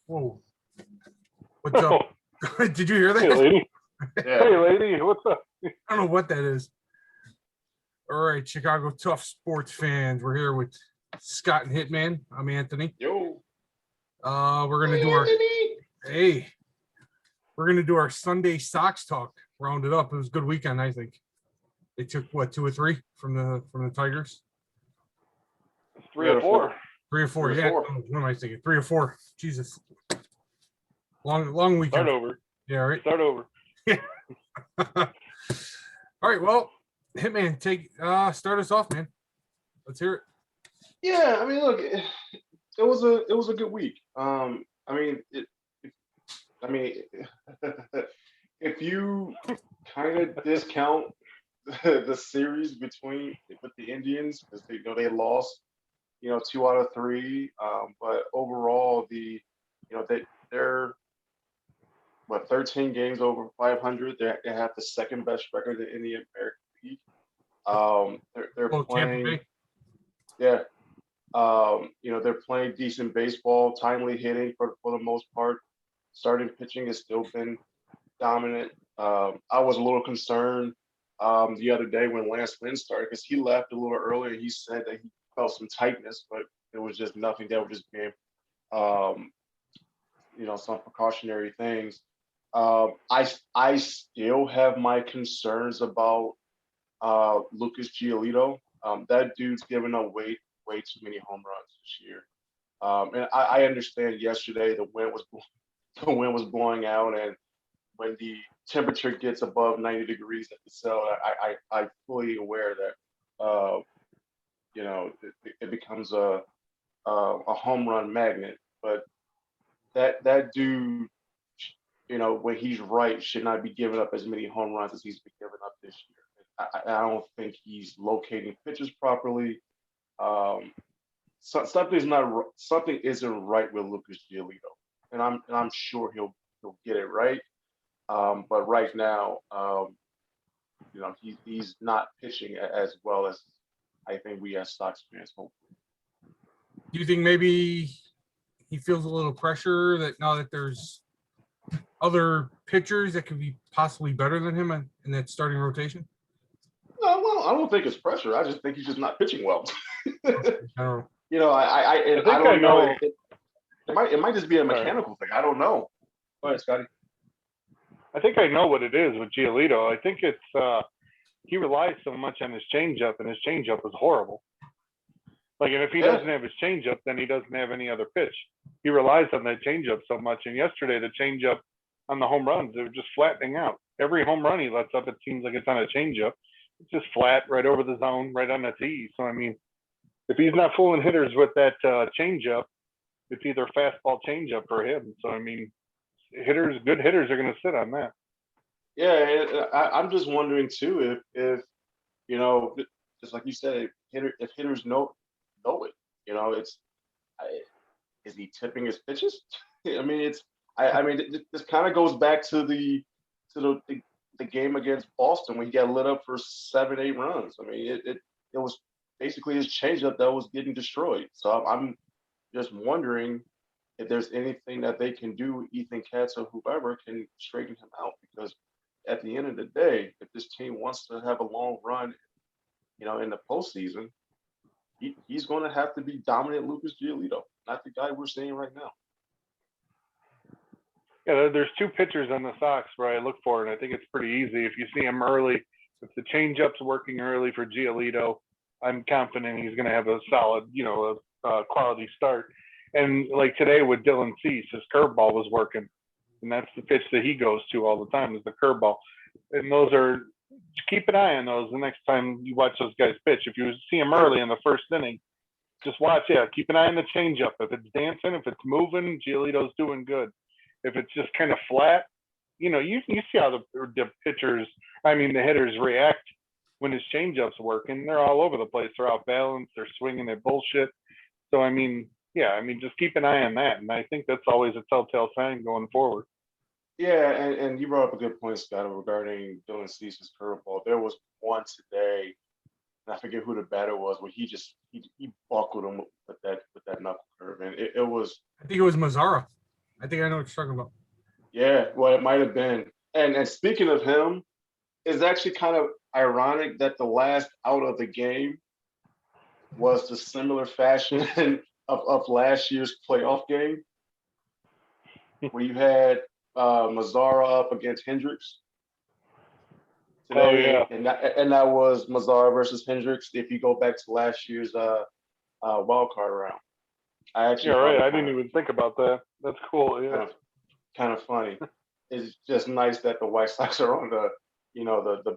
Whoa. What's up? Did you hear Hey, that? lady. Yeah. Hey, lady. What's up? I don't know what that is. All right, Chicago Tough sports fans. We're here with Scott and Hitman. I'm Anthony. Yo. We're gonna do our we're gonna do our Sunday Sox talk. Round it up. It was a good weekend, I think. They took what, 2 or 3 from the Tigers? It's 3 or 4. 3 or 4, 3 or yeah. 4. Oh, what am I thinking? 3 or 4. Jesus. Long weekend. Start over. Yeah, right. Start over. All right, well, Hitman, start us off, man. Let's hear it. Yeah, I mean, look, it was a good week. If you kind of discount the series with the Indians, because they lost, 2 out of 3. But overall, they're 13 games over 500. They have the second best record in the American League. They're Oh, Tampa playing, Bay. yeah. They're playing decent baseball, timely hitting for the most part. Starting pitching has still been dominant. I was a little concerned the other day when Lance Lynn started because he left a little earlier. He said that he felt some tightness, but it was just nothing. That was just being, some precautionary things. I still have my concerns about Lucas Giolito. That dude's given up way too many home runs this year. And I understand yesterday the wind was blowing out, and when the temperature gets above 90 degrees at the cell, I fully aware that it becomes a home run magnet. But that dude, when he's right, should not be giving up as many home runs as he's been giving up this year. I don't think he's locating pitches properly. Something isn't right with Lucas Giolito, and I'm sure he'll get it right. But right now, he's not pitching as well as I think we as Sox fans hope. Do you think maybe he feels a little pressure that now that there's other pitchers that could be possibly better than him in that starting rotation? No, well, I don't think it's pressure. I just think he's just not pitching well. I don't know. I think don't I know. know. It might just be a mechanical thing. I don't know. Go ahead, Scotty. I think I know what it is with Giolito. I think it's he relies so much on his changeup, and his changeup is horrible. Like, and if he doesn't have his changeup, then he doesn't have any other pitch. He relies on that changeup so much. And yesterday, the changeup on the home runs, they were just flattening out. Every home run he lets up, it seems like it's on a changeup. It's just flat, right over the zone, right on the tee. So, I mean, if he's not fooling hitters with that changeup, it's either fastball changeup for him. So, I mean, good hitters are going to sit on that. Yeah, I'm just wondering too if just like you said, if hitters know it, is he tipping his pitches? I mean, this kind of goes back to the game against Boston when he got lit up for 7-8 runs. I mean, it was basically his changeup that was getting destroyed. So I'm just wondering if there's anything that they can do, Ethan Katz or whoever can straighten him out, because at the end of the day, if this team wants to have a long run, in the postseason, he's going to have to be dominant Lucas Giolito, not the guy we're seeing right now. Yeah, there's 2 pitchers on the Sox where I look for, and I think it's pretty easy. If you see him early, if the changeup's working early for Giolito, I'm confident he's going to have a solid, quality start. And like today with Dylan Cease, his curveball was working, and that's the pitch that he goes to all the time, is the curveball. And keep an eye on those the next time you watch those guys pitch. If you see them early in the first inning, just watch. Yeah, keep an eye on the changeup. If it's dancing, if it's moving, Giolito's doing good. If it's just kind of flat, you see how the hitters react when his changeup's working. They're all over the place. They're out balanced. They're swinging at bullshit. So, just keep an eye on that. And I think that's always a telltale sign going forward. Yeah, and you brought up a good point, Scott, regarding Dylan Cease's curveball. There was one today, and I forget who the batter was, where he buckled him with that knuckle curve, and it was. I think it was Mazzara. I think I know what you're talking about. Yeah, well, it might have been. And speaking of him, it's actually kind of ironic that the last out of the game was the similar fashion of last year's playoff game, where you had Mazzara up against Hendricks today, yeah. and that was Mazzara versus Hendricks. If you go back to last year's wild card round, I actually Yeah, thought right. it I didn't even think about that. That's cool. Yeah. kind of funny. It's just nice that the White Sox are on the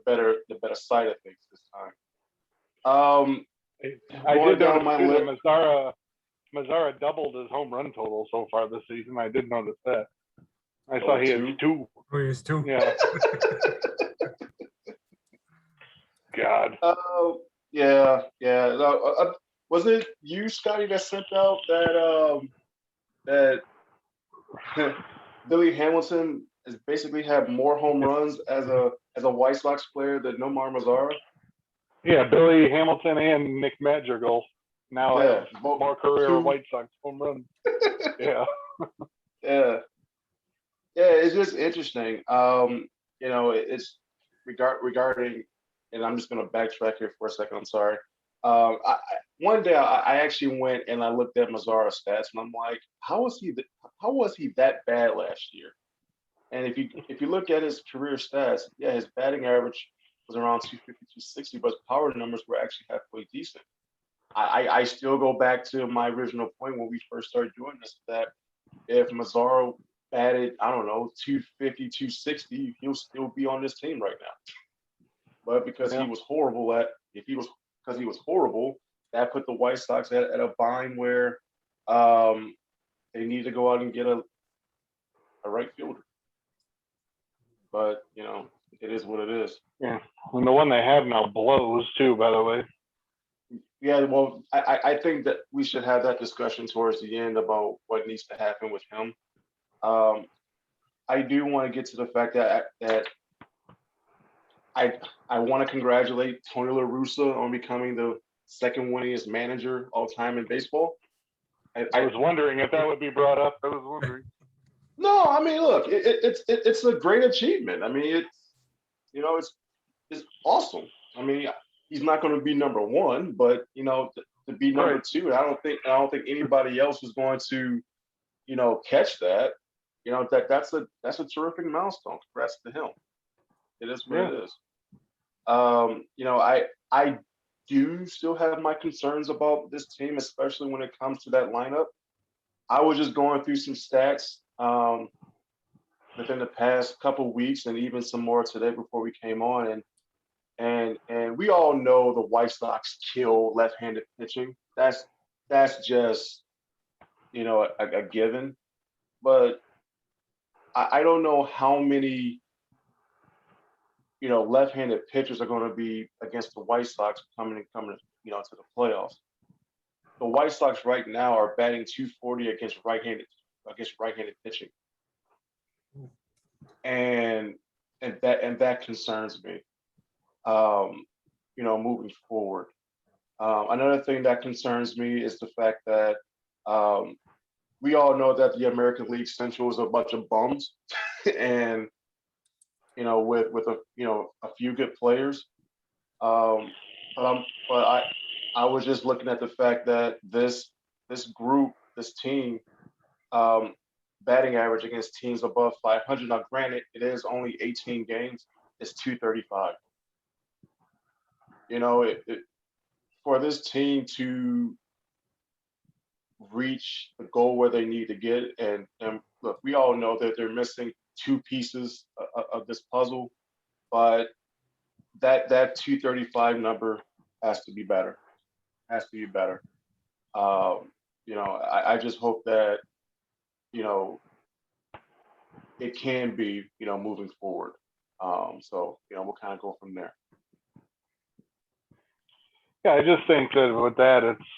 better side of things this time. I Going did down notice my too list. that Mazzara doubled his home run total so far this season. I did notice that. I saw he had 2. Oh, he is too. Yeah. God. Yeah. No, was it you, Scotty, that sent out that Billy Hamilton has basically had more home runs as a White Sox player than Nomar Mazzara? Yeah, Billy Hamilton and Nick Madrigal now have more career 2. White Sox home runs. Yeah. Yeah. Yeah, it's just interesting. It's regarding, and I'm just going to backtrack here for a second. I'm sorry. One day I actually went and I looked at Mazzara's stats, and I'm like, how was he that bad last year? And if you look at his career stats, yeah, his batting average was around 250, 260, but his power numbers were actually halfway decent. I still go back to my original point when we first started doing this, that if Mazzara batted, I don't know, 250, 260, he'll still be on this team right now. But because he was horrible, that put the White Sox at a bind where they need to go out and get a right fielder. But it is what it is. Yeah. And the one they have now blows too, by the way. Yeah, well, I think that we should have that discussion towards the end about what needs to happen with him. I do want to get to the fact that I want to congratulate Tony La Russa on becoming the second winningest manager all time in baseball. I was wondering if that would be brought up. I was wondering. No, I mean, look, it's a great achievement. I mean, it's awesome. I mean, he's not going to be number one, but to be number two, I don't think anybody else is going to, catch that. That's a terrific milestone. Congrats to him. It is what it is. I do still have my concerns about this team, especially when it comes to that lineup. I was just going through some stats within the past couple of weeks, and even some more today before we came on, and we all know the White Sox kill left-handed pitching. That's just a given. But I don't know how many left-handed pitchers are going to be against the White Sox coming to the playoffs. The White Sox right now are batting .240 against right-handed pitching, and that concerns me. Moving forward. Another thing that concerns me is the fact that we all know that the American League Central is a bunch of bums, and with a few good players. But I was just looking at the fact that this team, batting average against teams above 500. Now, granted, it is only 18 games. It's 235. For this team to reach the goal where they need to get, and look, we all know that they're missing 2 pieces of this puzzle, but that 235 number has to be better. I just hope that it can be moving forward. So we'll kind of go from there. Yeah, I just think that with that, it's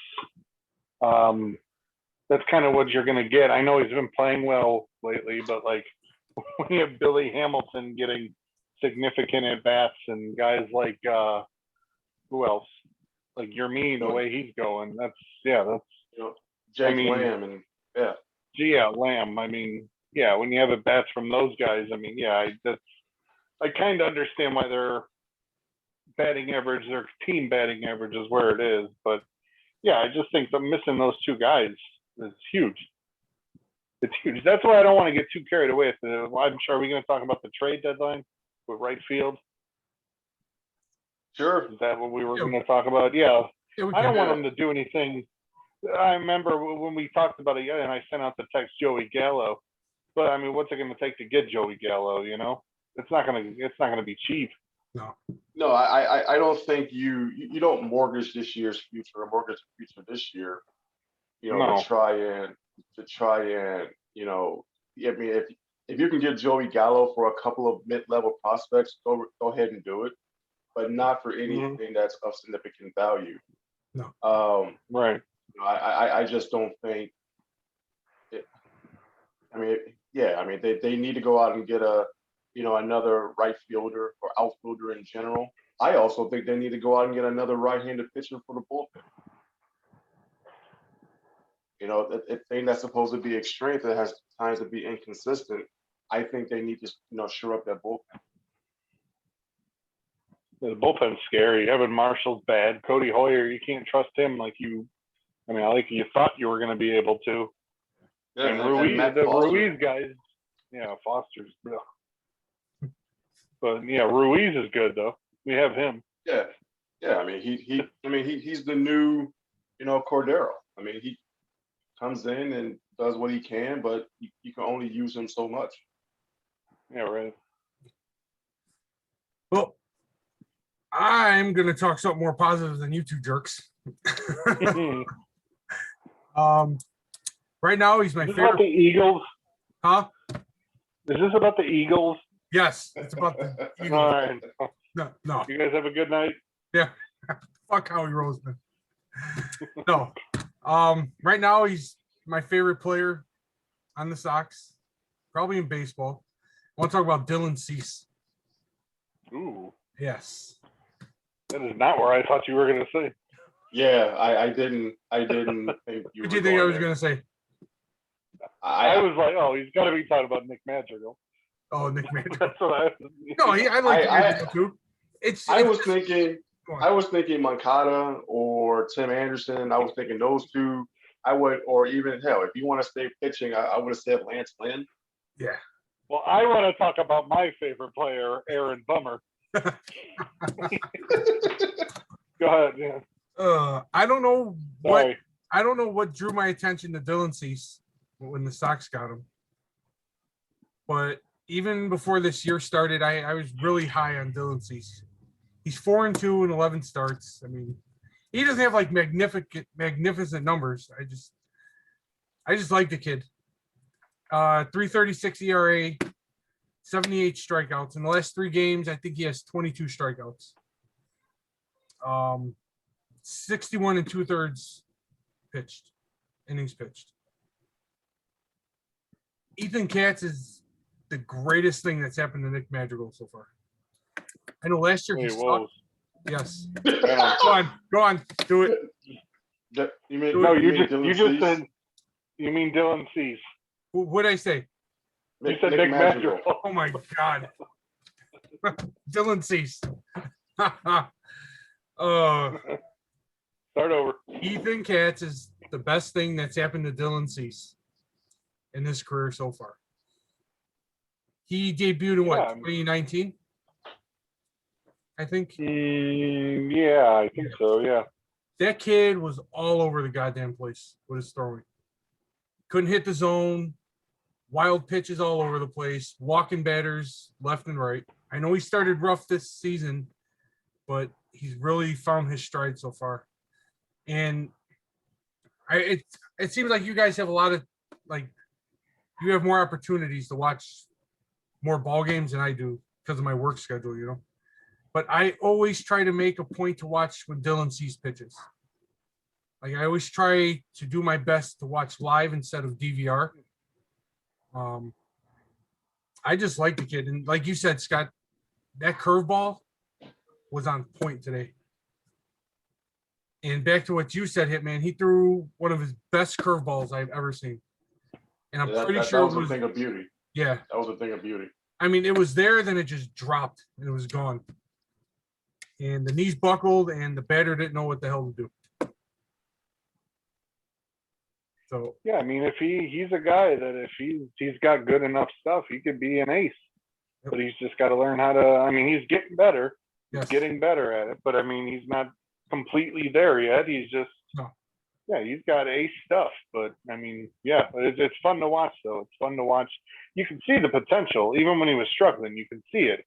that's kind of what you're going to get. I know he's been playing well lately, but like when you have Billy Hamilton getting significant at bats and guys like who else? Like Yermin, the way he's going, that's Jake Lamb and Lamb. I mean, yeah, when you have at bats from those guys, I mean, yeah, I kind of understand why their batting average, their team batting average is where it is. But yeah, I just think that missing those two guys is huge. It's huge. That's why I don't want to get too carried away with it. I'm sure we're going to talk about the trade deadline with right field. Sure. Is that what we were going to talk about? Yeah. Yeah, we I don't can. want them to do anything. I remember when we talked about it, and I sent out the text Joey Gallo. But I mean, what's it going to take to get Joey Gallo? You know, it's not going to be cheap. No. No, I don't think you don't mortgage this year's future or mortgage the future this year, No. to try and I mean, if you can get Joey Gallo for a couple of mid-level prospects, go ahead and do it, but not for anything that's of significant value. No. Right. I just don't think it. I mean, yeah, I mean they need to go out and get another right fielder or outfielder in general. I also think they need to go out and get another right-handed pitcher for the bullpen. The thing that's supposed to be a strength that has times to be inconsistent. I think they need to shore up that bullpen. The bullpen's scary. Evan Marshall's bad. Cody Hoyer, you can't trust him like you thought you were going to be able to. Yeah, and Ruiz, Matt the Foster. Ruiz guys, yeah, Foster's. Ugh. But yeah, Ruiz is good though. We have him. Yeah. I mean, he's the new, Cordero. I mean, he comes in and does what he can, but you can only use him so much. Yeah, right. Well, I'm going to talk something more positive than you two jerks. Right now, he's my Is this about favorite. the Eagles? Huh? Is this about the Eagles? Yes, it's about the Eagles. All right. No. You guys have a good night. Yeah. Fuck Howie Roseman. No. Right now, he's my favorite player on the Sox, probably in baseball. I want to talk about Dylan Cease. Ooh, Yes. that is not where I thought you were going to say. Yeah, I didn't think you. What do you think I was going to say? I was like, oh, he's got to be talking about Nick Madrigal. Oh, Nick Madrigal. That's what I. No, I like Madrigal too. I was thinking Moncada or Tim Anderson. I was thinking those two. I would, or even hell, if you want to stay pitching, I would have said Lance Lynn. Yeah. Well, I want to talk about my favorite player, Aaron Bummer. Go ahead. Yeah. I don't know Sorry. what drew my attention to Dylan Cease when the Sox got him. But even before this year started, I was really high on Dylan Cease. He's 4-2 in 11 starts. I mean, he doesn't have like magnificent numbers. I just like the kid. 3.36 ERA, 78 strikeouts. In the last 3 games, I think he has 22 strikeouts. 61 2/3 innings pitched. Ethan Katz is the greatest thing that's happened to Nick Madrigal so far. I know last year he sucked. Yes. Go on, do it. You mean you mean Dylan Cease. What did I say? You said Nick Madrigal. Oh my God. Dylan Cease. Start over. Ethan Katz is the best thing that's happened to Dylan Cease in his career so far. He debuted in 2019? I think. Yeah, I think so. Yeah. That kid was all over the goddamn place with his throwing. Couldn't hit the zone. Wild pitches all over the place. Walking batters left and right. I know he started rough this season, but he's really found his stride so far. And it seems like you guys have a lot of you have more opportunities to watch more ball games than I do because of my work schedule, But I always try to make a point to watch when Dylan Cease pitches. I always try to do my best to watch live instead of DVR. I just like the kid. And like you said, Scott, that curveball was on point today. And back to what you said, Hitman, he threw one of his best curveballs I've ever seen. And I'm That, pretty that, sure that it was a was, thing of beauty. yeah. That was a thing of beauty. I mean, it was there, then it just dropped and it was gone. And the knees buckled and the batter didn't know what the hell to do. So Yeah, I mean, if he's a guy that if he's got good enough stuff, he could be an ace. Yep. But he's just got to learn how to. I mean, he's getting better. He's yes, getting better at it. But I mean, he's not completely there yet. He's just. No. Yeah, he's got ace stuff. But I mean, yeah, it's fun to watch though. It's fun to watch. You can see the potential, even when he was struggling. You can see it.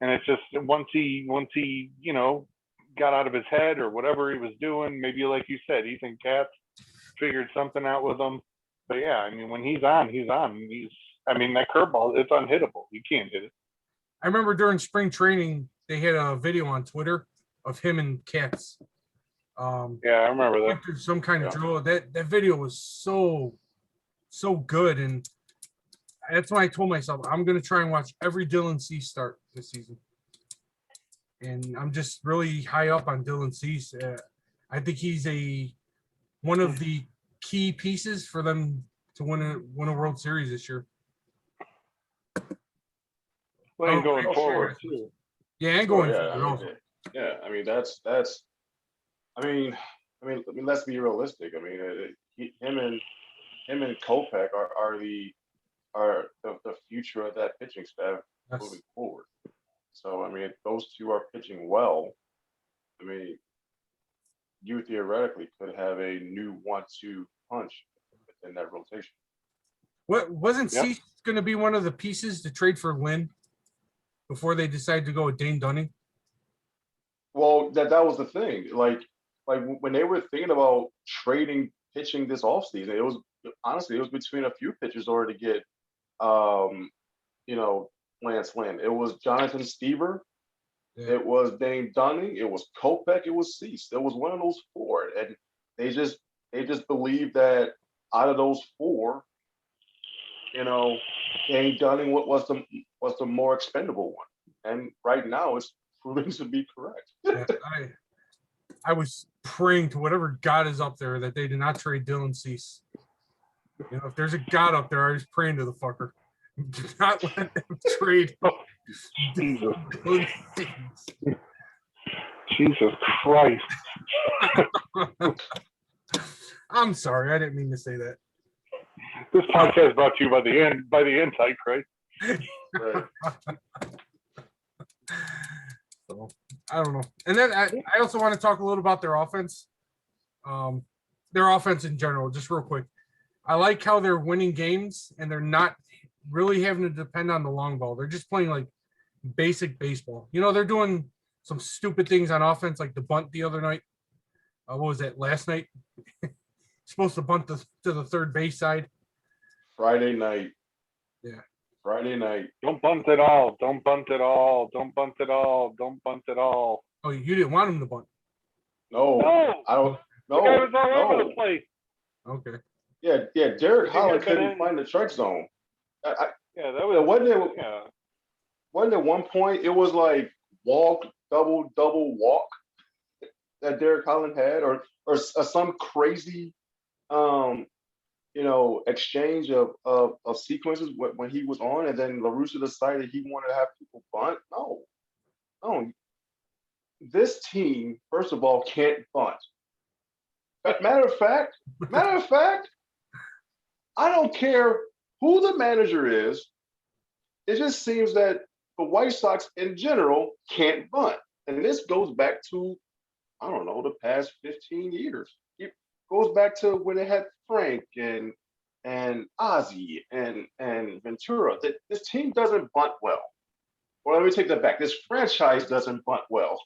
And it's just once he got out of his head or whatever he was doing, maybe like you said, Ethan Katz figured something out with him. But yeah, I mean, when he's on, he's on. I mean, that curveball, it's unhittable. You can't hit it. I remember during spring training they had a video on Twitter of him and Katz. Yeah, I remember that. Went through some kind of Yeah. drill. That video was so good, and that's why I told myself I'm gonna try and watch every Dylan Cease start this season. And I'm just really high up on Dylan Cease. I think he's one of the key pieces for them to win a World Series this year. Playing going Oh, forward sure. too. Yeah, and going yeah, forward also. yeah. I mean, that's. I mean, let's be realistic. I mean, him and Kopech are the future of that pitching staff Yes. moving forward. So I mean, if those two are pitching well, I mean, you theoretically could have a new 1-2 punch in that rotation. What wasn't Yep. Cease going to be one of the pieces to trade for Lynn before they decided to go with Dane Dunning? Well, that was the thing. Like when they were thinking about trading pitching this offseason, it was honestly between a few pitchers already to get Lance Lynn. It was Jonathan Stever, Yeah. it was Dane Dunning, it was Kopech, it was Cease. There was one of those four. And they just believed that out of those four, Dane Dunning was the more expendable one. And right now it's proving to be correct. Yeah, I was praying to whatever God is up there that they did not trade Dylan Cease. If there's a God up there, I was praying to the fucker. Do not let them trade Jesus. Dylan Cease. Jesus Christ. I'm sorry, I didn't mean to say that. This podcast is brought to you by the Antichrist. Right. So I don't know. And then I also want to talk a little about their offense. Their offense in general, just real quick. I like how they're winning games and they're not really having to depend on the long ball. They're just playing like basic baseball. They're doing some stupid things on offense, like the bunt the other night. What was that, last night? Supposed to bunt to the third base side. Friday night. Yeah. Friday night. Don't bunt it all. Don't bunt it all. Don't bunt it all. Don't bunt it all. Oh, you didn't want him to bunt. No, No. I don't. The guy was all No, over no. the place. Okay. Yeah. Derek Holland Yeah, couldn't but find the strike zone. Yeah, that was. Wasn't at one point it was like walk, double walk that Derek Holland had, or some crazy, exchange of sequences when he was on, and then LaRussa decided he wanted to have people bunt. No. This team, first of all, can't bunt. Matter of fact, I don't care who the manager is. It just seems that the White Sox in general can't bunt. And this goes back to, I don't know, the past 15 years. It goes back to when they had Frank and Ozzie and Ventura. This team doesn't bunt well. Well, let me take that back. This franchise doesn't bunt well.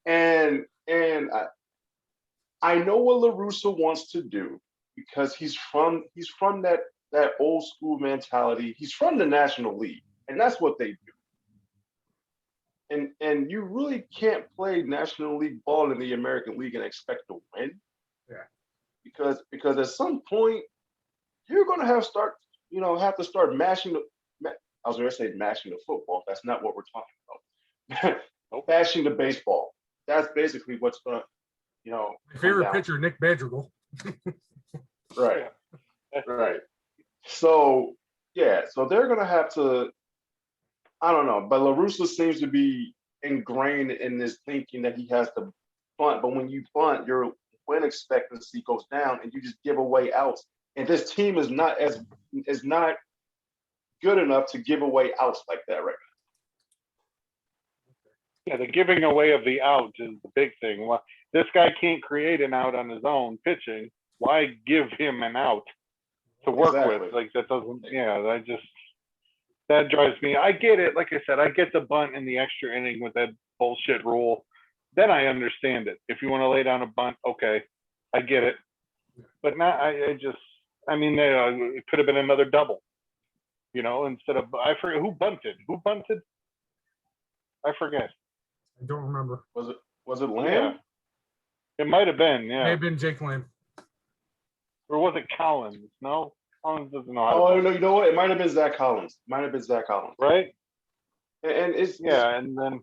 and I know what LaRussa wants to do because he's from that old school mentality. He's from the National League, and that's what they do. And you really can't play National League ball in the American League and expect to win. Yeah. Because at some point you're gonna have to start mashing I was gonna say mashing the football. That's not what we're talking about. Mashing the baseball. That's basically what's gonna, My favorite pitcher, Nick Madrigal. Right. Right. So yeah, so they're gonna have to. I don't know, but LaRussa seems to be ingrained in this thinking that he has to bunt. But when you bunt, your win expectancy goes down, and you just give away outs. And this team is not good enough to give away outs like that right Yeah, the giving away of the out is the big thing. Well, this guy can't create an out on his own pitching. Why give him an out to work Exactly. with? Like that doesn't. Yeah, that drives me. I get it. Like I said, I get the bunt in the extra inning with that bullshit rule. Then I understand it. If you want to lay down a bunt, okay, I get it. But now I mean, it could have been another double. You know, instead of I forget who bunted. Who bunted? I forget. I don't remember. now. Was it Lamb? Yeah. It might have been, May yeah. have been Jake Lamb. Or was it Collins? No, Collins doesn't know how to Oh bunt, no, you know what? It might have been Zach Collins. right? And Yeah, and then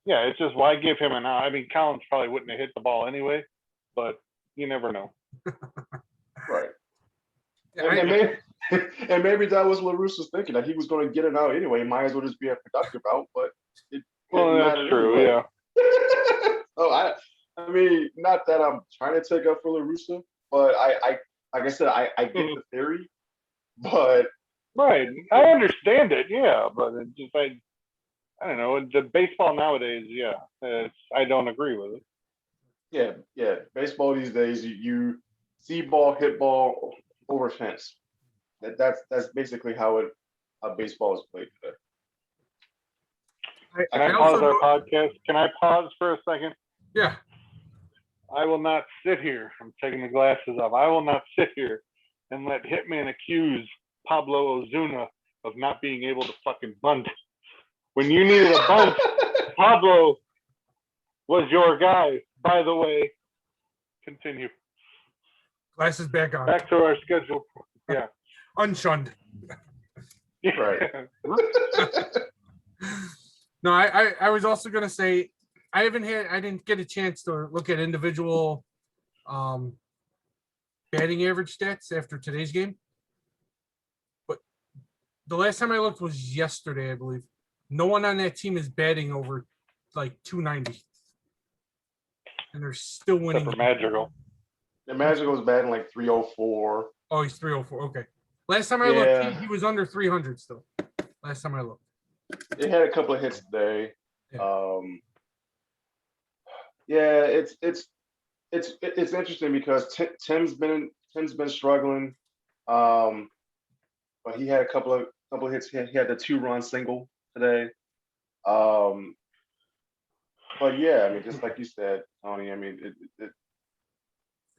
it's just why give him an out? I mean, Collins probably wouldn't have hit the ball anyway, but you never know. right. Yeah, And maybe that was LaRussa's thinking that he was going to get it out anyway. Might as well just be a productive out, but it Well, didn't that's matter true, anyway. yeah. Oh, I mean, not that I'm trying to take up for LaRussa, but I like I said, I get the theory, but Right. I understand it, yeah, but it just I don't know. The baseball nowadays, I don't agree with it. yeah, baseball these days, you see ball, hit ball over fence. That's basically how baseball is played today. Can I pause our podcast? Can I pause for a second? Yeah. I will not sit here. I'm taking the glasses off. I will not sit here and let Hitman accuse Pablo Ozuna of not being able to fucking bunt. When you needed a bunt, Pablo was your guy. By the way, continue. Glasses back on. Back to our schedule. Yeah. Unshunned. Right. No, I was also gonna say I didn't get a chance to look at individual batting average stats after today's game. But the last time I looked was yesterday, I believe. No one on that team is batting over like 290. And they're still winning. Except for Madrigal. The Magic was batting like 304. Oh, he's 304. Okay. Last time I Yeah. looked, he was under 300 still. Last time I looked. It had a couple of hits today. Yeah. It's interesting because Tim's been struggling, but he had a couple of hits. He had the 2-run single today. But yeah, I mean, just like you said, Tony. I mean,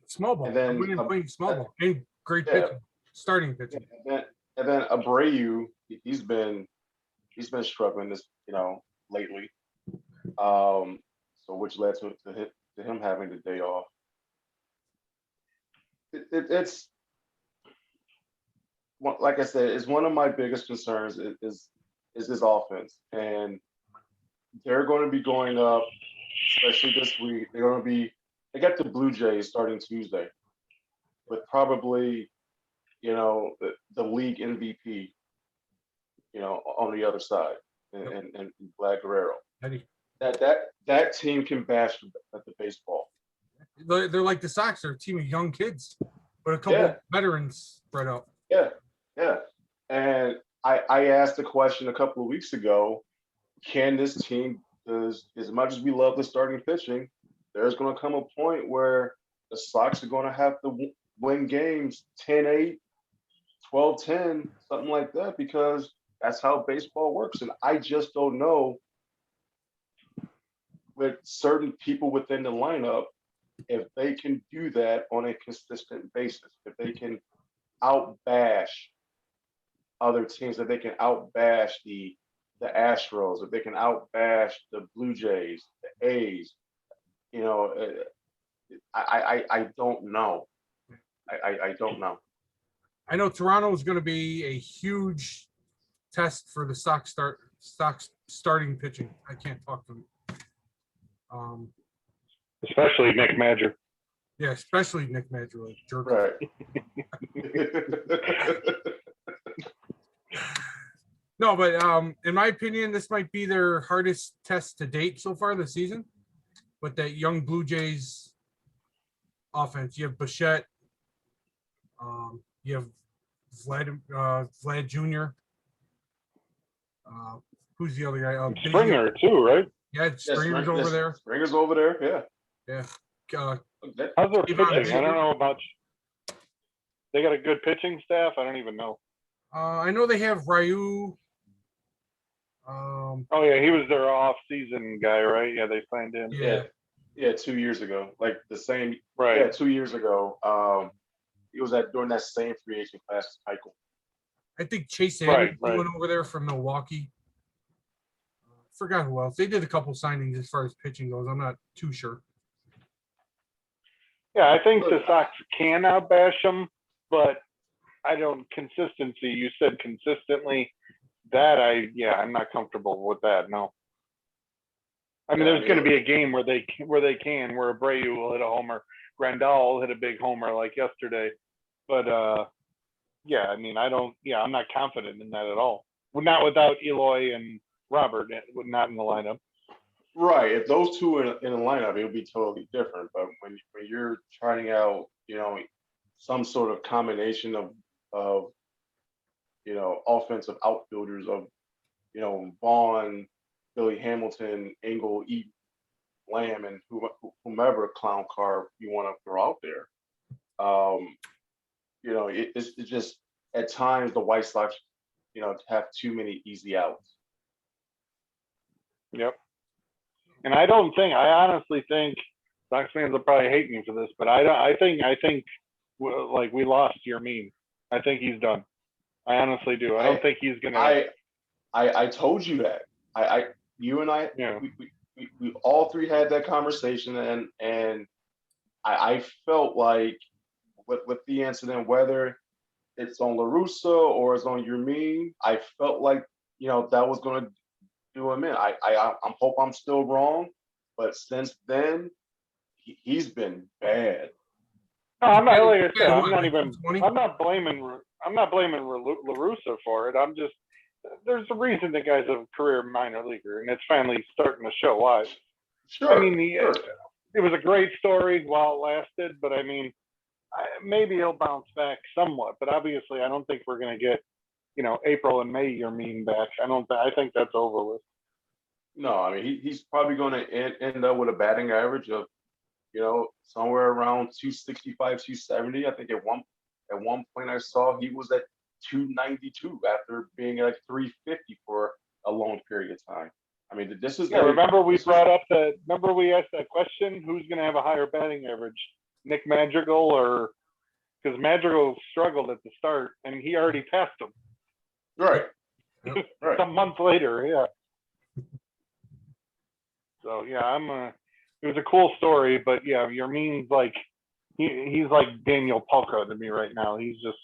Small ball. And then, I wouldn't playing small ball. And great yeah. pitching. Starting pitching. and then Abreu, he's been struggling this lately. So which led to him having the day off. It's like I said, it's one of my biggest concerns is this offense, and they're going to be going up, especially this week. They got the Blue Jays starting Tuesday, with probably the league MVP, on the other side, and Vlad Guerrero. Eddie. That team can bash at the baseball. They're like the Sox. They're a team of young kids, but a couple veterans spread out. Yeah. And I asked the question a couple of weeks ago, can this team, as much as we love the starting pitching, there's going to come a point where the Sox are going to have to win games 10-8, 12-10, something like that, because that's how baseball works. And I just don't know, with certain people within the lineup, if they can do that on a consistent basis, if they can outbash other teams, if they can outbash the Astros, if they can outbash the Blue Jays, the A's, I don't know. I don't know. I know Toronto is going to be a huge test for the Sox starting pitching. I can't talk to them. Especially Nick Madrigal. Yeah, especially Nick Madrigal, jerk. Right. No, but in my opinion, this might be their hardest test to date so far this season. With that young Blue Jays offense, you have Bichette, you have Vlad Jr. Who's the other guy? Springer too, right? Yeah, Springer's over there. Springer's over there. Yeah. Yeah. How's their Kevon pitching? I Baker. don't know about. They got a good pitching staff. I don't even know. I know they have Ryu. Oh yeah, he was their off-season guy, right? Yeah, they signed him. Yeah. Yeah, 2 years ago. Like the same. Right. Yeah, 2 years ago. He was during that same free agent class cycle. I think Chase Right, Anderson right. went over there from Milwaukee. Forgot who else. They did a couple signings as far as pitching goes. I'm not too sure. Yeah, I think the Sox can outbash them, but I don't consistency. You said consistently. I'm not comfortable with that. No. I mean, there's going to be a game where they can, where Abreu will hit a homer, Grandal will hit a big homer like yesterday, but yeah, I mean, I'm not confident in that at all. Not without Eloy and Robert, not in the lineup. Right. If those two in a lineup, it would be totally different. But when you're trying out, some sort of combination of offensive outfielders of, Vaughn, Billy Hamilton, Engel, Eaton, Lamb, and whomever clown car you want to throw out there. It's just at times the White Sox, have too many easy outs. Yep. And I honestly think Sox fans will probably hate me for this, but I think like we lost Yermin. I think he's done. I honestly do. I don't think he's gonna. I told you that. You and I, Yeah. we all three had that conversation, and I felt like with the incident, whether it's on La Russa or it's on Yermin, I felt like that was going to do him in. I hope I'm still wrong, but since then he's been bad. No, I'm not. Like I said, Yeah, I'm not even. 20? I'm not blaming La Russa for it. I'm just. There's a reason the guy's a career minor leaguer, and it's finally starting to show why. Sure. I mean, it was a great story while it lasted, but I mean, maybe he'll bounce back somewhat. But obviously, I don't think we're going to get, April and May Yermin back. I think that's over with. No, I mean he's probably going to end up with a batting average of, somewhere around 265, 270. I think at one point I saw he was at 292 after being at 350 for a long period of time. I mean, this is. Yeah, remember we asked that question: who's going to have a higher batting average, Nick Madrigal or? Because Madrigal struggled at the start, and he already passed him. Right. Right. Some months later, yeah. So yeah, it was a cool story, but yeah, Yermin's like he's like Daniel Polka to me right now. He's just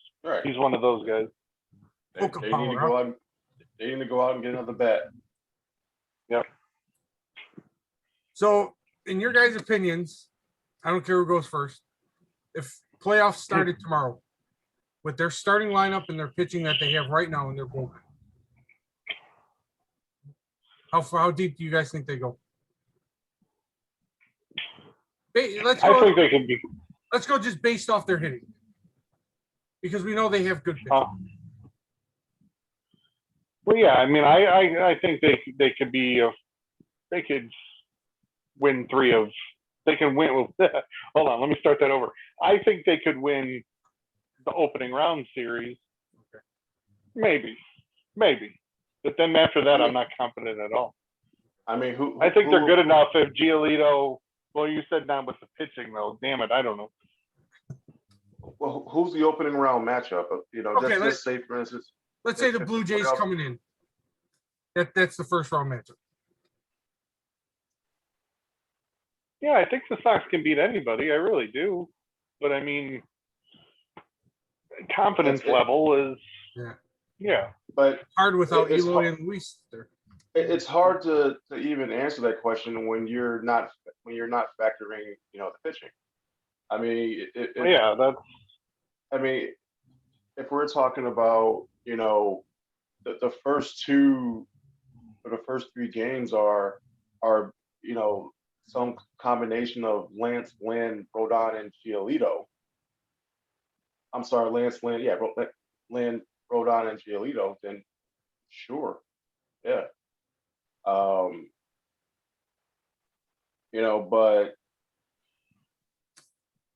he's one of those guys. They need to go out and get another bat. Yep. So, in your guys' opinions, I don't care who goes first. If playoffs started tomorrow, with their starting lineup and their pitching that they have right now in their bullpen, how deep do you guys think they go? I think they can be. Let's go just based off their hitting, because we know they have good pitching. Well, yeah, I mean, I think they could be they could win they can win. Hold on, let me start that over. I think they could win the opening round series. Okay. Maybe, but then after that, I'm not confident at all. I mean, I think they're good enough if Giolito. Well, you said not with the pitching though. Damn it, I don't know. Well, who's the opening round matchup? Okay, let's say, for instance. Let's say the Blue Jays coming in. That's the first round matchup. Yeah, I think the Sox can beat anybody. I really do. But I mean, confidence level is yeah. But hard without Eloy and Luis there. It's hard to even answer that question when you're not factoring, the pitching. I mean, Yeah, that's I mean, if we're talking about, the first two or the first three games are some combination of Lance, Lynn, Rodon, and Giolito. I'm sorry, Lance, Lynn, yeah, Lynn, Rodon, and Giolito. Then sure, yeah. Um, but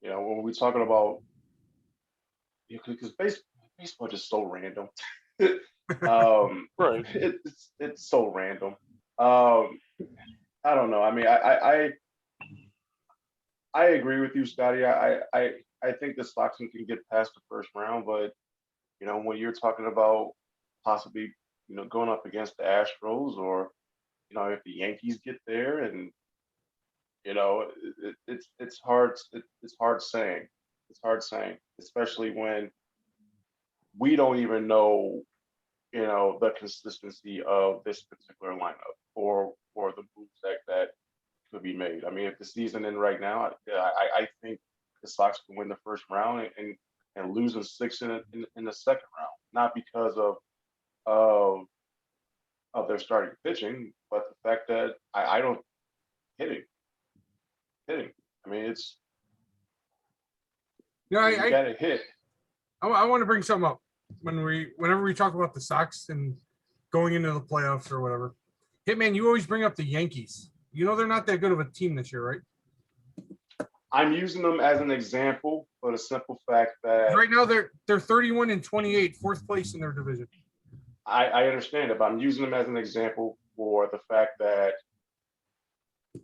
when we're talking about, because baseball just so random. right. It's so random. Um, I don't know. I mean, I agree with you, Scotty. I think the Sox can get past the first round, but when you're talking about possibly going up against the Astros, or if the Yankees get there, and it's hard. It's hard saying. It's hard saying, especially when we don't even know the consistency of this particular lineup, or the moves that could be made. I mean, if the season in right now, I think the Sox can win the first round, and losing six in the second round, not because of of their starting pitching, but the fact that I don't hitting hitting. I mean, it's You know, you got to hit. I want to bring something up whenever we talk about the Sox and going into the playoffs or whatever. Hitman, you always bring up the Yankees. You know they're not that good of a team this year, right? I'm using them as an example for the simple fact that Right now they're 31-28, fourth place in their division. I understand it, but I'm using them as an example for the fact that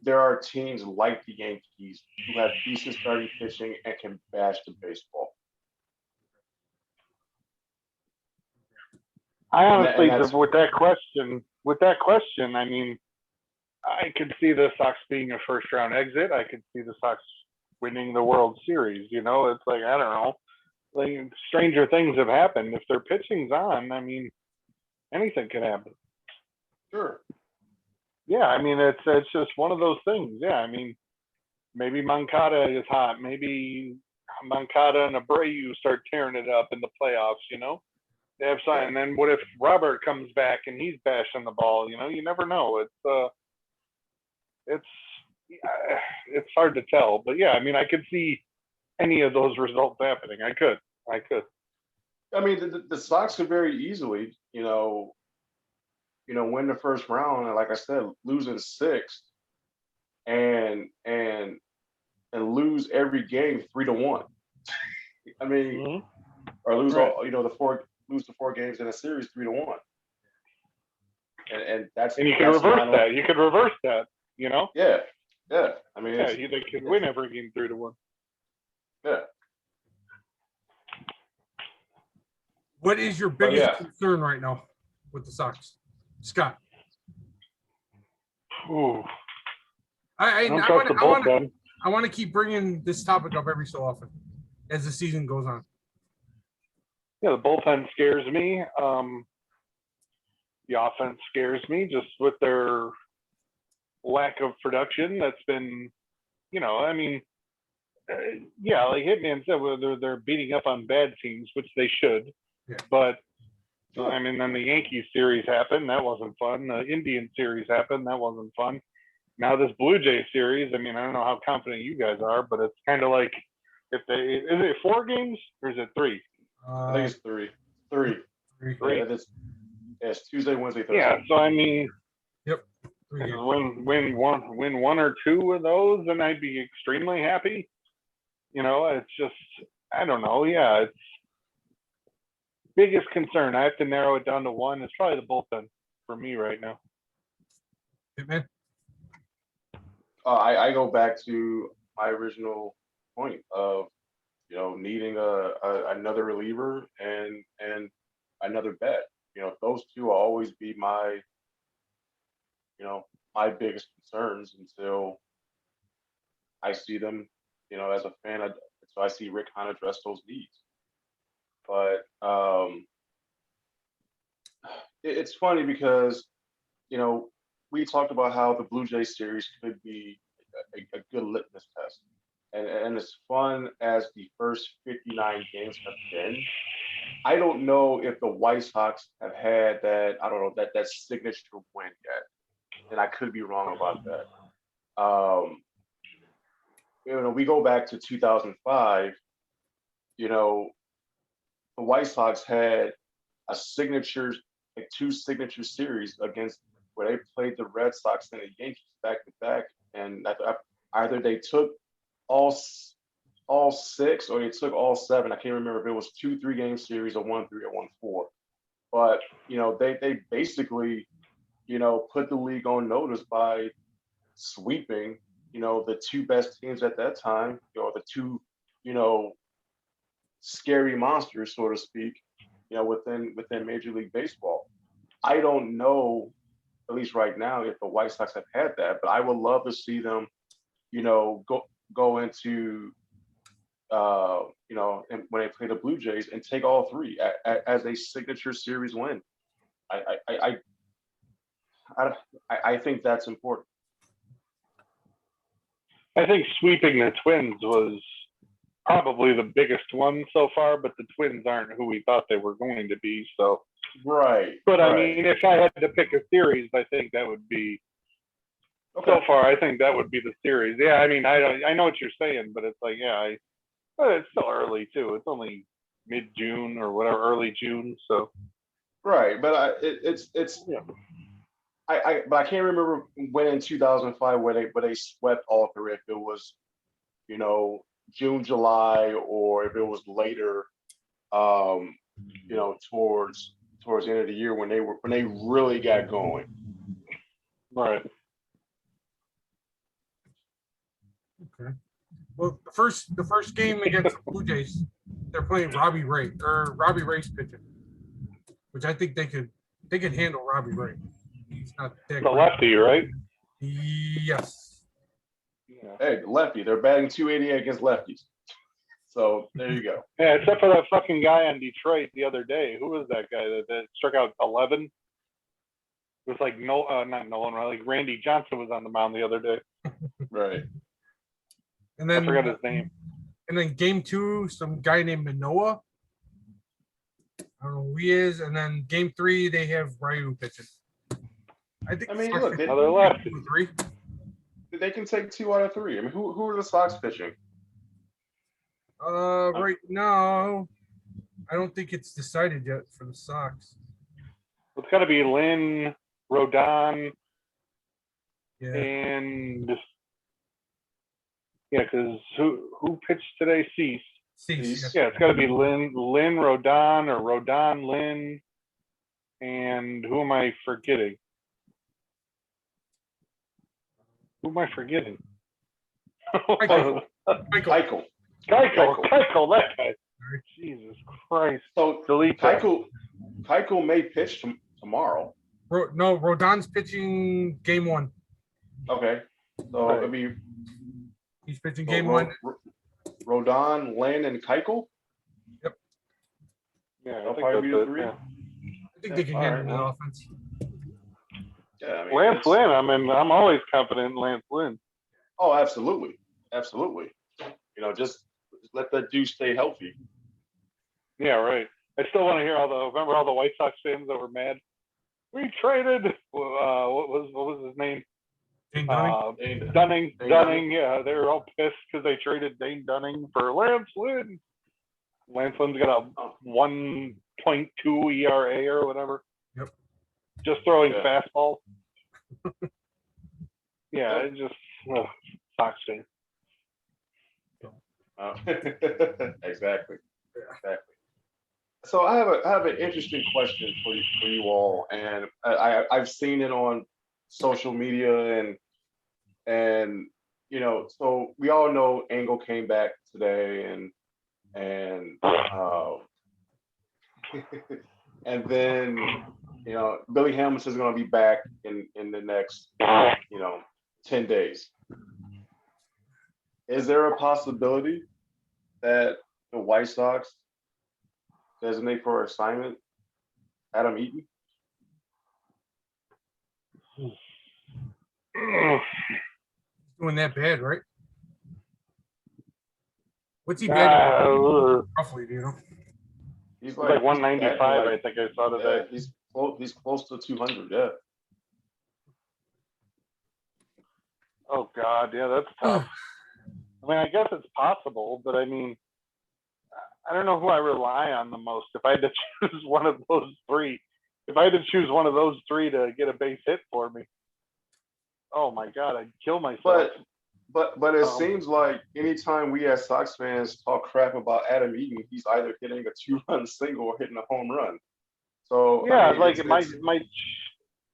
there are teams like the Yankees who have decent starting pitching and can bash the baseball. I And honestly, that's with that question, I mean, I could see the Sox being a first round exit. I could see the Sox winning the World Series. It's like, I don't know, like stranger things have happened. If their pitching's on, I mean, anything can happen. sure. Yeah, I mean, it's just one of those things. Yeah, I mean, maybe Moncada is hot. Maybe Moncada and Abreu start tearing it up in the playoffs. They have something. And then what if Robert comes back and he's bashing the ball? You never know. It's hard to tell. But yeah, I mean, I could see any of those results happening. I could. I mean, the Sox could very easily, win the first round, and like I said, losing six, and lose every game 3-1. I mean, or lose Right. all, lose the four games in a series 3-1. And that's And you can that's reverse that. You could reverse that. Yeah. I mean, Yeah, they could win every game 3-1. yeah. What is your biggest concern right now with the Sox, Scott? Ooh, I don't trust the bullpen. I want to keep bringing this topic up every so often as the season goes on. Yeah, the bullpen scares me. The offense scares me just with their lack of production. That's been, I mean, yeah, like Hitman said, they're beating up on bad teams, which they should. Yeah. But I mean, then the Yankees series happened. That wasn't fun. The Indian series happened. That wasn't fun. Now this Blue Jay series. I mean, I don't know how confident you guys are, but it's kind of like is it 4 games or is it 3? I think it's three. Three. Yeah, it's Tuesday, Wednesday, Thursday. Yeah. So I mean, Yep. win one or two of those, and I'd be extremely happy. It's just I don't know. Yeah, it's biggest concern. I have to narrow it down to one. It's probably the bullpen for me right now. Hitman? I go back to my original point of needing another reliever and another bat. Those two will always be my my biggest concerns until I see them as a fan. So I see Rick Hahn address those needs. But it's funny because we talked about how the Blue Jays series could be a good litmus test. and as fun as the first 59 games have been, I don't know if the White Sox have had that, I don't know, that signature win yet. And I could be wrong about that. We go back to 2005, you know, the White Sox had a signature, like two signature series against where they played the Red Sox and the Yankees back to back, and either they took all all six or they took all seven. I can't remember if it was 2 3 game series or 1 3 or 1 4. But they basically put the league on notice by sweeping the two best teams at that time, the two you know scary monsters, so to speak, within Major League Baseball. I don't know, at least right now, if the White Sox have had that, but I would love to see them, go into, and when they play the Blue Jays and take all three as a signature series win. I I I, I think that's important. I think sweeping the Twins was probably the biggest one so far, but the Twins aren't who we thought they were going to be. So, Right. but I right. mean, if I had to pick a series, I think that would be so far. I think that would be the series. Yeah, I mean, I know what you're saying, but it's like, yeah, but it's still early too. It's only mid-June or whatever, early June. So, Right, but it's yeah. but I can't remember when in 2005 where they swept all three. If it was June, July, or if it was later, towards the end of the year when they really got going. Right. Okay. Well, the first game against the Blue Jays, they're playing Robbie Ray's pitching, which I think they could handle Robbie Ray. He's not that The great. lefty, right? Yes. Yeah. Hey, the lefty, they're batting 288 against lefties. So there you go. Yeah, except for that fucking guy on Detroit the other day. Who was that guy that struck out 11? It was like not Nolan, like Randy Johnson was on the mound the other day. Right. And I then forgot his name. And then game 2, some guy named Manoa. I don't know who he is. And then game 3, they have Ryu pitching. I think. I mean, Sox look, pitching Another lefty. 2 or 3. They can take 2 out of 3. I mean, who are the Sox pitching? Right now, I don't think it's decided yet for the Sox. It's got to be Lynn, Rodon, Yeah. and because who pitched today? Cease. Cease. Yeah, it's got to be Lynn, Rodon, or Rodon, Lynn, and who am I forgetting? Who am I forgetting? Michael. Keuchel. Keuchel, that guy. Jesus Christ. So Delete that. Keuchel may pitch tomorrow. No, Rodon's pitching game 1. Okay. So Right. I mean, He's pitching game 1. Rodon, Lynn, and Keuchel. Yeah, That'll I think probably be the that's it. 3. Yeah. I think they can All handle right, that well. offense. Yeah, I mean, Lance Lynn. I'm always confident in Lance Lynn. Oh, absolutely. Just let that dude stay healthy. Yeah, right. I still want to hear remember all the White Sox fans that were mad. We traded. What was his name? Dane Dunning? Dunning. Yeah, they were all pissed because they traded Dane Dunning for Lance Lynn. Lance Lynn's got a 1.2 ERA or whatever. Yep. Just throwing Yeah. fastballs. Yeah, it just Sox fan. Exactly. So I have an interesting question for you all, and I've seen it on social media and so we all know Engel came back today and and then Billy Hamilton's going to be back in the next 10 days. Is there a possibility that the White Sox designate for assignment Adam Eaton? Doing that bad, right? What's he batting It's roughly? Do you know? He's like he's 195, batting I think I saw today. yeah, he's close to 200. Yeah. Oh God, yeah, that's tough. I mean, I guess it's possible, but I mean, I don't know who I rely on the most. If I had to choose one of those three, if I had to choose one of those three to get a base hit for me, oh my God, I'd kill myself. But it Um, seems like anytime we as Sox fans talk crap about Adam Eaton, he's either hitting a 2-run single or hitting a home run. So Yeah, I mean, like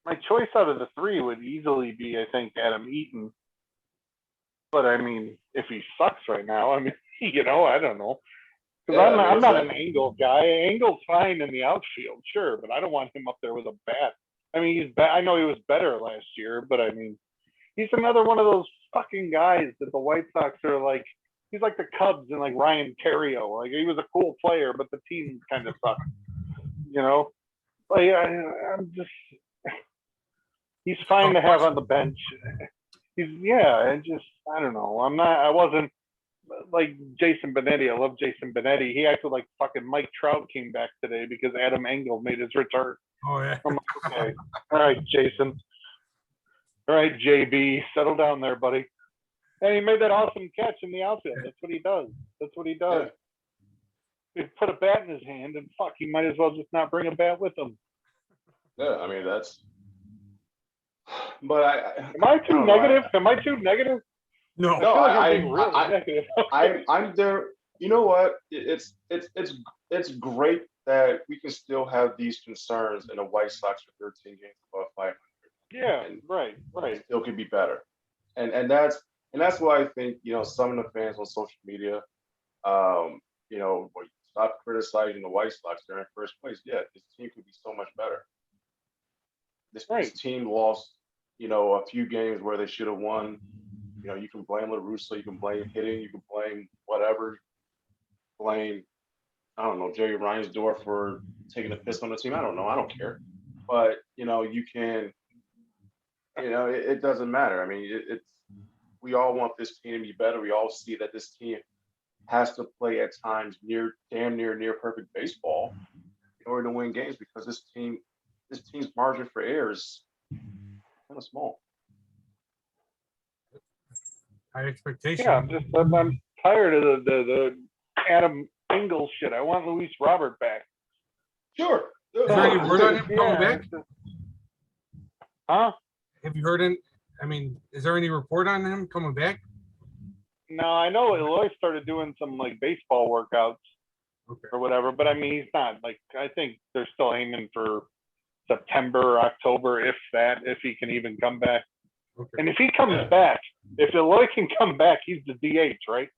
my choice out of the three would easily be, I think, Adam Eaton. But I mean, if he sucks right now, I mean, I don't know. Because yeah, I mean, I'm not an Angle guy. Angle's fine in the outfield, sure, but I don't want him up there with a bat. I mean, I know he was better last year, but I mean, he's another one of those fucking guys that the White Sox are like. He's like the Cubs and like Ryan Terrio. Like he was a cool player, but the team kind of sucked. Like I'm just. He's fine to have on the bench. I don't know. I wasn't like Jason Benetti. I love Jason Benetti. He acted like fucking Mike Trout came back today because Adam Engel made his return. Oh yeah. I'm like, okay, all right, Jason. All right, JB, settle down there, buddy. And he made that awesome catch in the outfield. That's what he does. Yeah. He put a bat in his hand, and fuck, he might as well just not bring a bat with him. Yeah, I mean that's. But Am I too negative? Am I too negative? No. I feel like I'm being really negative. I'm there. You know what? It's great that we can still have these concerns in the White Sox for 13 games above 500. Yeah, And right. still could be better, and that's why I think some of the fans on social media, stop criticizing the White Sox. They're in first place. Yeah, this team could be so much better. This team lost, a few games where they should have won. You can blame LaRusso, you can blame hitting, you can blame whatever. Blame, I don't know, Jerry Reinsdorf for taking a piss on the team. I don't know. I don't care. But, you can, it doesn't matter. I mean, it's we all want this team to be better. We all see that this team has to play at times damn near perfect baseball in order to win games because this team's margin for error is kind of small. High expectation. Yeah, I'm tired of the Adam Engel shit. I want Luis Robert back. Sure. Is there any word on him coming back? Huh? Have you heard him? I mean, is there any report on him coming back? No, I know Eloy started doing some like baseball workouts or whatever, but I mean, he's not like, I think they're still aiming for September or October, if he can even come back. Okay. And if he comes back, if Eloy can come back, he's the DH, right?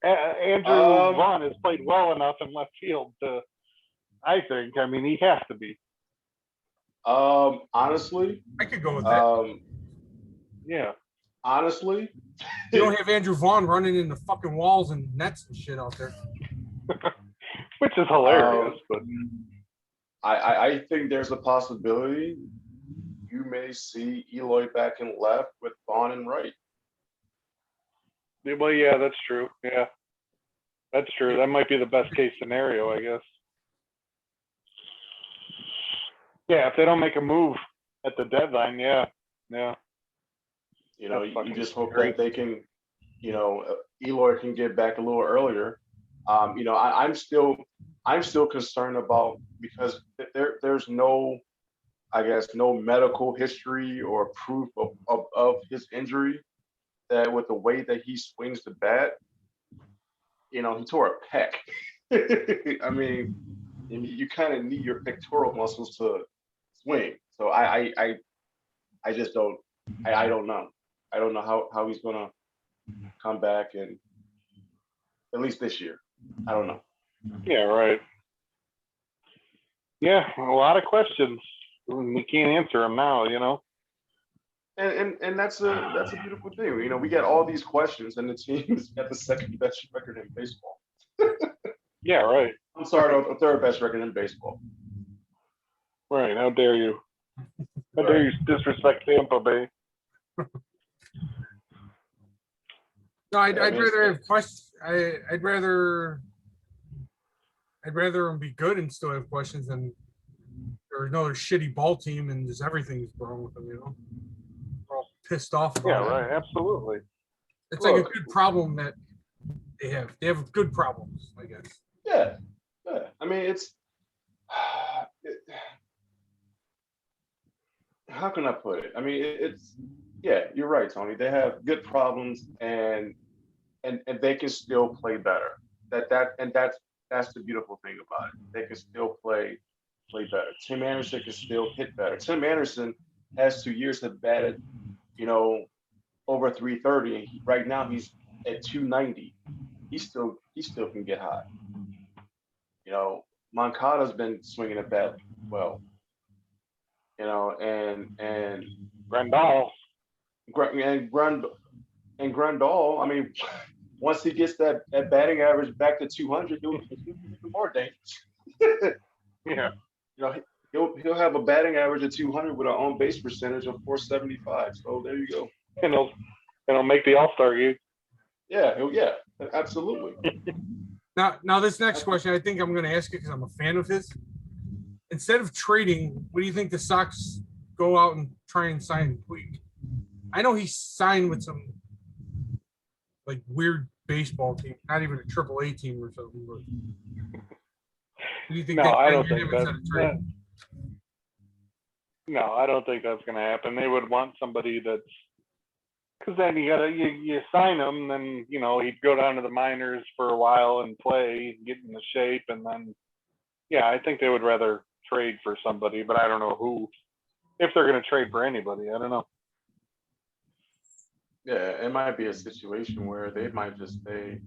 Andrew Vaughn has played well enough in left field to, I think, I mean, he has to be. Honestly, I could go with that. Yeah. Honestly, you don't have Andrew Vaughn running in the fucking walls and nets and shit out there. Which is hilarious, but I think there's a possibility you may see Eloy back in left with Vaughn and right. Well, yeah, that's true. Yeah, that's true. That might be the best case scenario, I guess. Yeah, if they don't make a move at the deadline, yeah. You just hope that they can, Eloy can get back a little earlier. I'm still concerned about because there's no, I guess, no medical history or proof of his injury. That with the way that he swings the bat, he tore a pec. I mean, you kind of need your pectoral muscles to swing. So I just don't. I don't know. I don't know how he's gonna come back, and at least this year. I don't know. Yeah, right. Yeah, a lot of questions. We can't answer them now, And that's a beautiful thing. We get all these questions, and the team's got the second best record in baseball. Yeah, right. I'm sorry, the third best record in baseball. Right. How dare you? How dare you disrespect Tampa Bay? No, I'd Yeah, I mean, it's- rather have questions. I'd rather them be good and still have questions than or another shitty ball team and just everything's wrong with them. We're all pissed off about Yeah, it. right. Absolutely. It's like a Look. good problem that they have. They have good problems, I guess. Yeah, yeah. I mean, it's how can I put it? I mean, it's yeah. You're right, Tony. They have good problems, and they can still play better. That's the beautiful thing about it. They can still play better. Tim Anderson can still hit better. Tim Anderson has 2 years have batted, you know, over 330. And right now he's at 290. He still can get high. You know, Moncada's been swinging at bat well. You know, and Grandal. and Grandal. I mean, once he gets that batting average back to 200, he'll be even more dangerous. Yeah. You know, he'll have a batting average of 200 with an on base percentage of 475. So there you go. And he'll make the All-Star game. Yeah, absolutely. Now this next question, I think I'm going to ask it because I'm a fan of his. Instead of trading, what do you think the Sox go out and try and sign Puig? I know he signed with some like weird baseball team, not even a AAA team or something. But do you think? No, they I don't bring think him instead of trade? No, I don't think that's going to happen. They would want somebody that's because then you sign him, then he'd go down to the minors for a while and play, get into shape, and then I think they would rather trade for somebody, but I don't know who. If they're going to trade for anybody, I don't know. Yeah, it might be a situation where they might just stay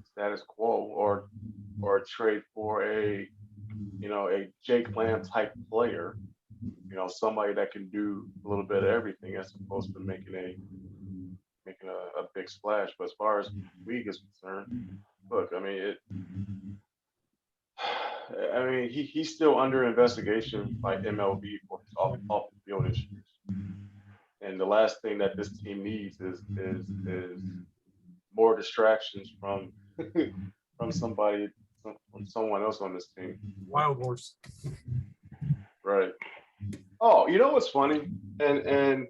status quo or trade for a Jake Lamb type player, somebody that can do a little bit of everything as opposed to making a big splash. But as far as league is concerned, look, I mean, he's still under investigation by MLB for his off the field issues. And the last thing that this team needs is more distractions from someone else on this team. Wild horse. Right. Oh, you know what's funny? And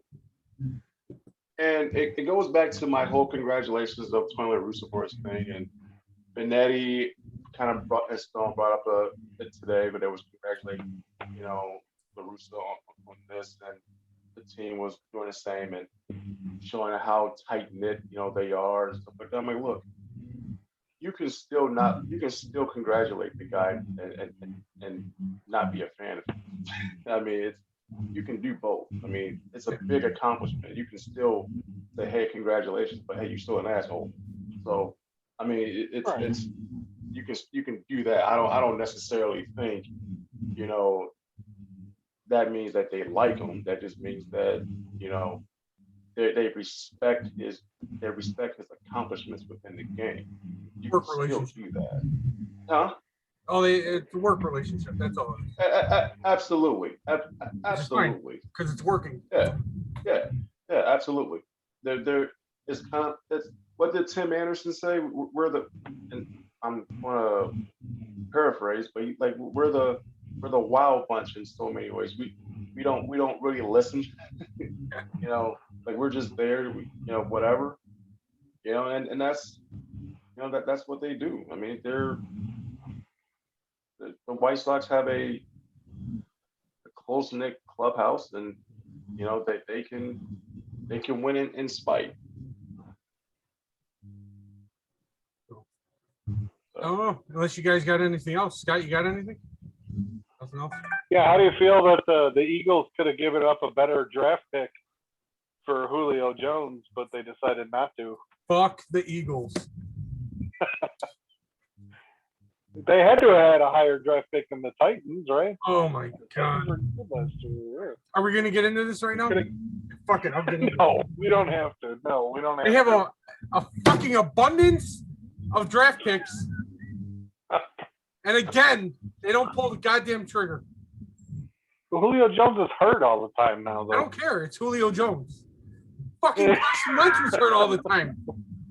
it goes back to my whole congratulations of Tony La Russa for his thing, and Benetti kind of brought up it today, but it was congratulating, La Russa on this, and the team was doing the same and showing how tight knit, they are and stuff like that. I'm like, look, you can still congratulate the guy and not be a fan of him. I mean, you can do both. I mean, it's a big accomplishment. You can still say, hey, congratulations, but hey, you're still an asshole. So, I mean, it's you can do that. I don't necessarily think, that means that they like him. That just means that, they respect his accomplishments within the game. You Work can still relationship. do that. Huh? Oh, it's a work relationship. That's all. Absolutely. Absolutely. Because it's working. Yeah, absolutely. There is that's what did Tim Anderson say? And I'm gonna paraphrase, but we're the wild bunch in so many ways. We don't really listen. We're just there. Whatever. And that's that's what they do. I mean, the White Sox have a close knit clubhouse, and they can win in spite. I don't know. Unless you guys got anything else. Scott, you got anything? Nothing else? Yeah, how do you feel that the Eagles could have given up a better draft pick for Julio Jones, but they decided not to? Fuck the Eagles. They had to have had a higher draft pick than the Titans, right? Oh my god. Are we gonna get into this right now? Fuck it, I'm getting No, we don't have to. No, we don't have They have to. a fucking abundance of draft picks. And again, they don't pull the goddamn trigger. Julio Jones is hurt all the time now, I though. don't care. It's Julio Jones. Fucking Carson Wentz was hurt all the time.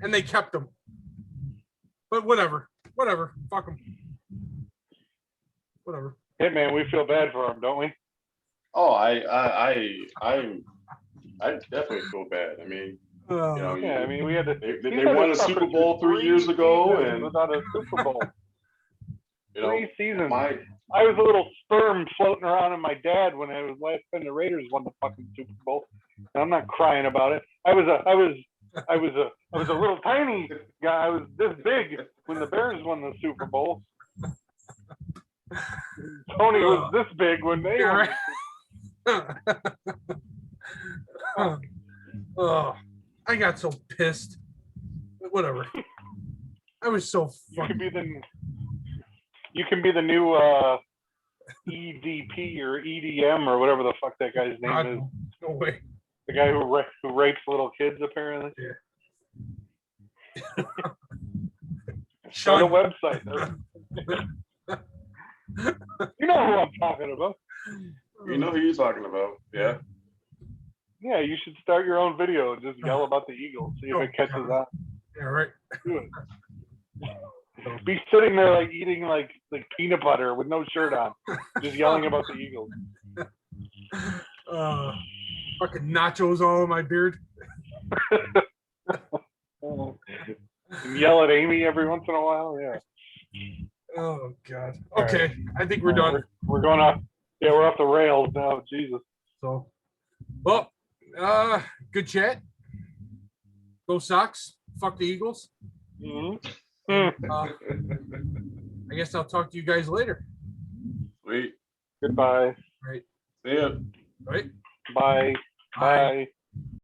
and they kept him. But whatever. Fuck him. Whatever. Hey man, we feel bad for him, don't we? Oh, I definitely feel bad. I mean, you know, Yeah, I mean, we had to. they won a Super Bowl 3 years ago, and without a Super Bowl, you know, 3 seasons. my I was a little sperm floating around in my dad when I was last time the Raiders won the fucking Super Bowl. And I'm not crying about it. I was a little tiny guy. I was this big when the Bears won the Super Bowl. Tony was this big when they won. Oh, I got so pissed. But whatever. I was so You can fucking. be the new EDP or EDM or whatever the fuck that guy's name is. No way. The guy who rapes little kids, apparently. Start a Sean, website. You know who I'm talking about. you know who you're talking about. Yeah. Yeah, you should start your own video and just yell about the Eagles. See if it catches on. Yeah, right. Do it. Be sitting there like eating like peanut butter with no shirt on, just yelling about the Eagles. Fucking nachos all in my beard. And yell at Amy every once in a while. Yeah. Oh God. Okay, I think we're done. We're going off. Yeah, we're off the rails now. Jesus. So, well, good chat. Go Sox. Fuck the Eagles. Mm-hmm. I guess I'll talk to you guys later. Sweet. Goodbye. Right. See ya. Right. Bye. Bye.